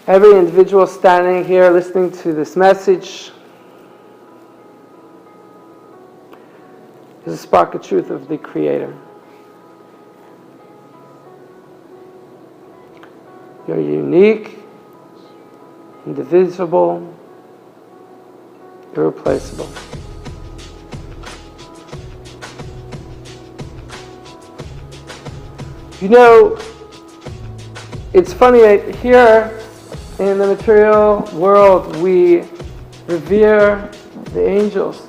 Every individual standing here listening to this message is a spark of truth of the Creator. You're unique, indivisible, irreplaceable. You know, it's funny that here in the material world we revere the angels.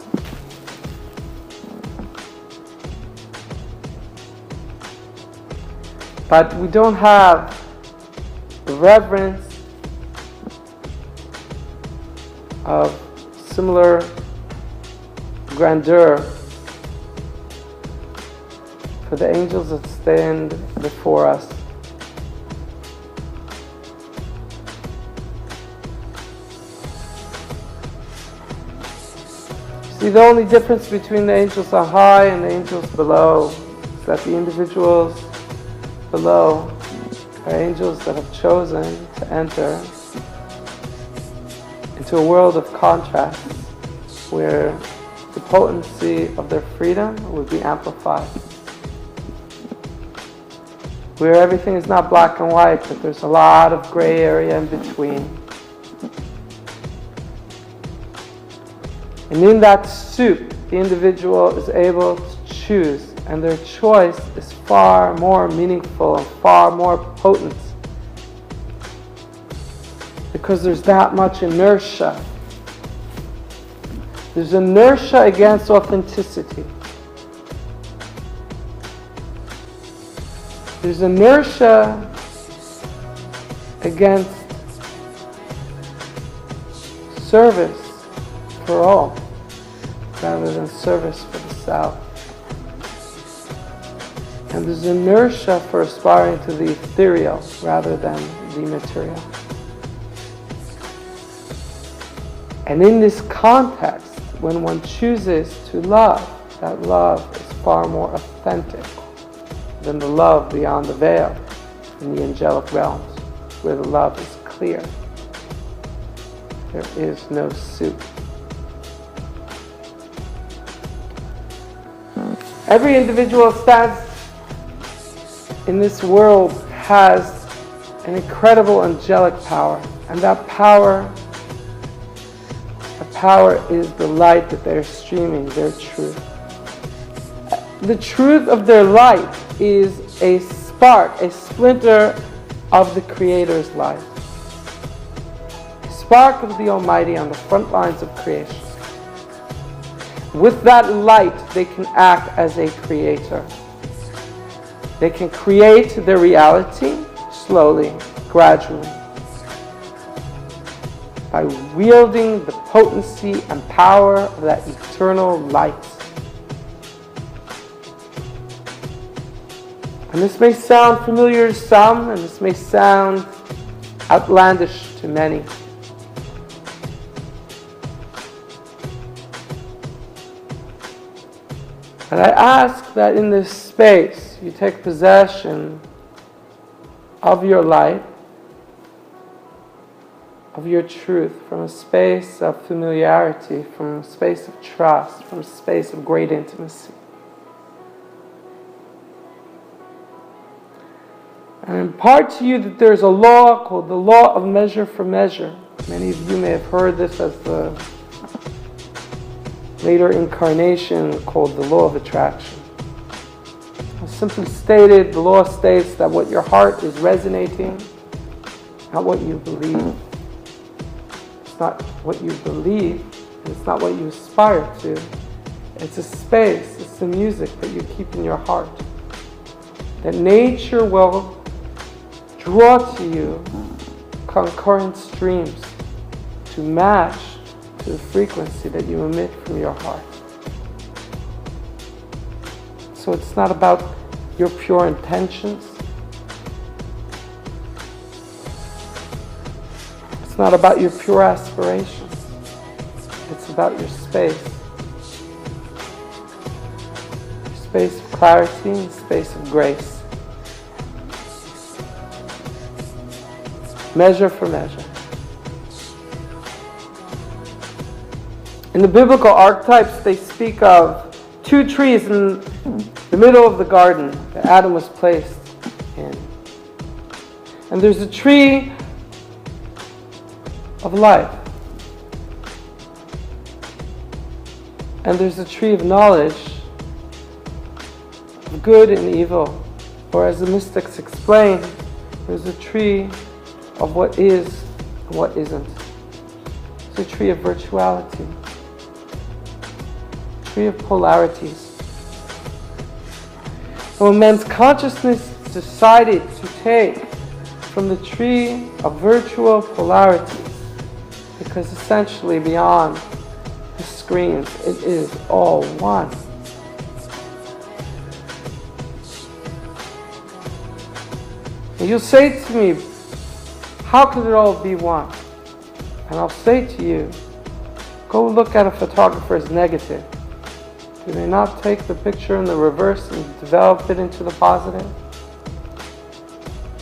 But we don't have the reverence of similar grandeur for the angels that stand before us. See, the only difference between the angels on high and the angels below is that the individuals below are angels that have chosen to enter into a world of contrast where the potency of their freedom would be amplified. Where everything is not black and white, but there's a lot of gray area in between. And in that soup, the individual is able to choose, and their choice is far more meaningful and far more potent. Because there's that much inertia. There's inertia against authenticity. There's inertia against service for all, rather than service for the self. And there's inertia for aspiring to the ethereal rather than the material. And in this context, when one chooses to love, that love is far more authentic than the love beyond the veil in the angelic realms, where the love is clear. There is no soup. Every individual stands in this world has an incredible angelic power, and that power is the light that they're streaming, their truth. The truth of their light is a spark, a splinter of the Creator's light. A spark of the Almighty on the front lines of creation. With that light, they can act as a creator. They can create their reality slowly, gradually, by wielding the potency and power of that eternal light. And this may sound familiar to some, and this may sound outlandish to many. And I ask that in this space you take possession of your light, of your truth, from a space of familiarity, from a space of trust, from a space of great intimacy. And impart to you that there's a law called the law of measure for measure. Many of you may have heard this as the later incarnation called the law of attraction. Simply stated, the law states that what your heart is resonating, not what you believe. It's not what you believe, and it's not what you aspire to. It's a space, it's the music that you keep in your heart. That nature will draw to you concurrent streams to match to the frequency that you emit from your heart. So it's not about your pure intentions. It's not about your pure aspirations. It's about your space. Your space of clarity and space of grace. Measure for measure. In the biblical archetypes, they speak of two trees in the middle of the garden that Adam was placed in. And there's a tree of life. And there's a tree of knowledge of good and evil. Or as the mystics explain, there's a tree of what is and what isn't. It's a tree of virtuality. A tree of polarities. And when man's consciousness decided to take from the tree of virtual polarities, because essentially beyond the screens, it is all one. And you'll say to me, how could it all be one? And I'll say to you, go look at a photographer's negative. Do they not take the picture in the reverse and develop it into the positive?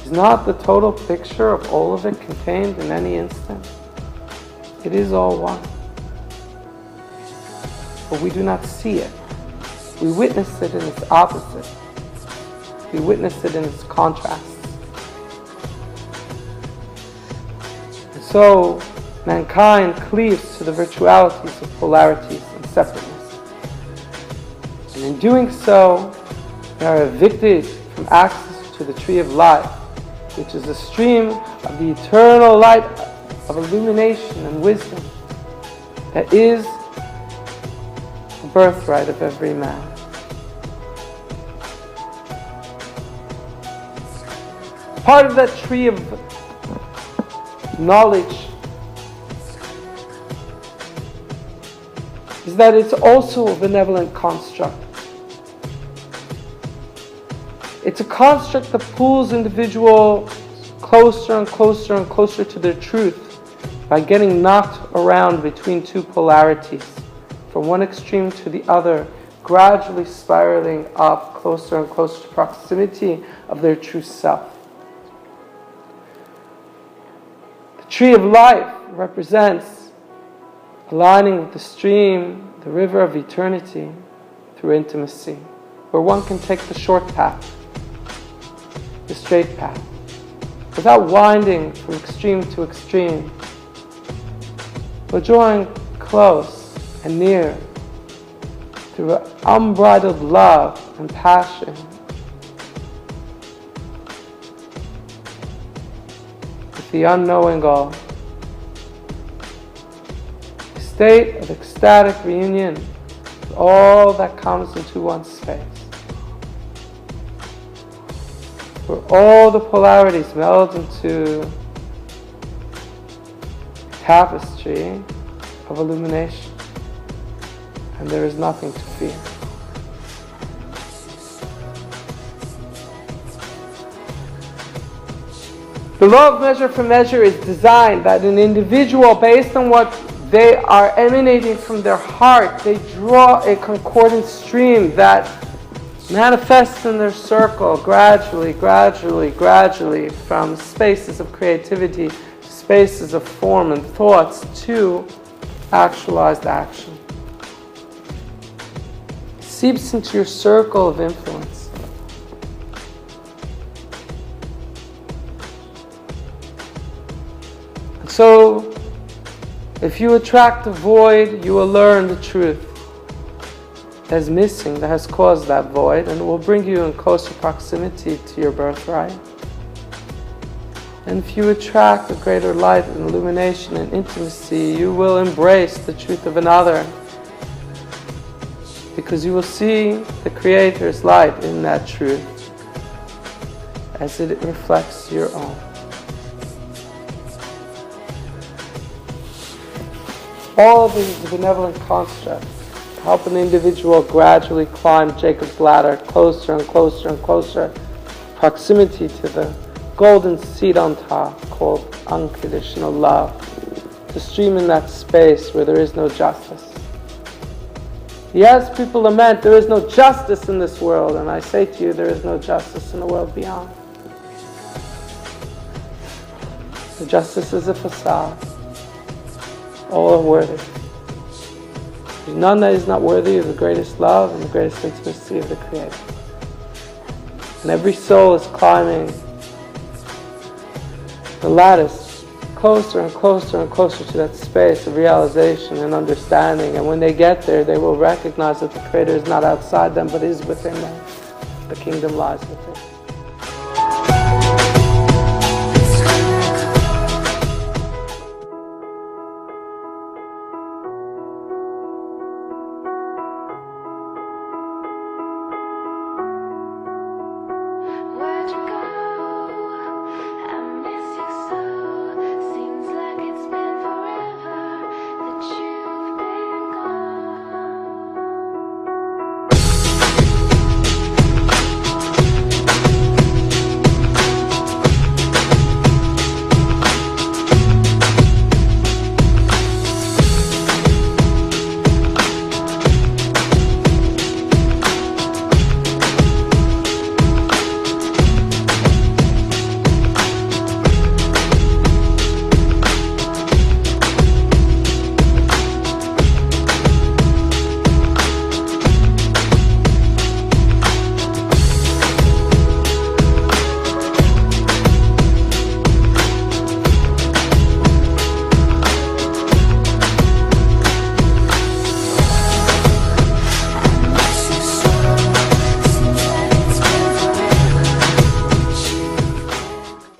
Is not the total picture of all of it contained in any instant? It is all one. But we do not see it. We witness it in its opposite. We witness it in its contrast. And so, mankind cleaves to the virtualities of polarities and separateness. And in doing so, they are evicted from access to the tree of life, which is a stream of the eternal light of illumination and wisdom that is the birthright of every man. Part of that tree of knowledge is that it's also a benevolent construct. It's a construct that pulls individuals closer and closer and closer to their truth by getting knocked around between two polarities, from one extreme to the other, gradually spiraling up closer and closer to proximity of their true self. The tree of life represents aligning with the stream, the river of eternity, through intimacy, where one can take the short path, the straight path, without winding from extreme to extreme, but drawing close and near through unbridled love and passion, with the unknowing all. A state of ecstatic reunion with all that comes into one's space, where all the polarities meld into a tapestry of illumination, and there is nothing to fear. The law of measure for measure is designed that an individual, based on what they are emanating from their heart, they draw a concordant stream that manifests in their circle gradually, from spaces of creativity to spaces of form and thoughts to actualized action. It seeps into your circle of influence. And so, if you attract the void, you will learn the truth that is missing, that has caused that void, and it will bring you in closer proximity to your birthright. And if you attract a greater light and illumination and intimacy, you will embrace the truth of another, because you will see the Creator's light in that truth as it reflects your own. All of these benevolent constructs help an individual gradually climb Jacob's ladder closer and closer and closer, proximity to the golden seat on top called unconditional love, to stream in that space where there is no justice. Yes, people lament there is no justice in this world, and I say to you, there is no justice in the world beyond. The justice is a facade. All are worthy. There's none that is not worthy of the greatest love and the greatest intimacy of the Creator. And every soul is climbing the lattice closer and closer and closer to that space of realization and understanding. And when they get there, they will recognize that the Creator is not outside them, but is within them. The kingdom lies within.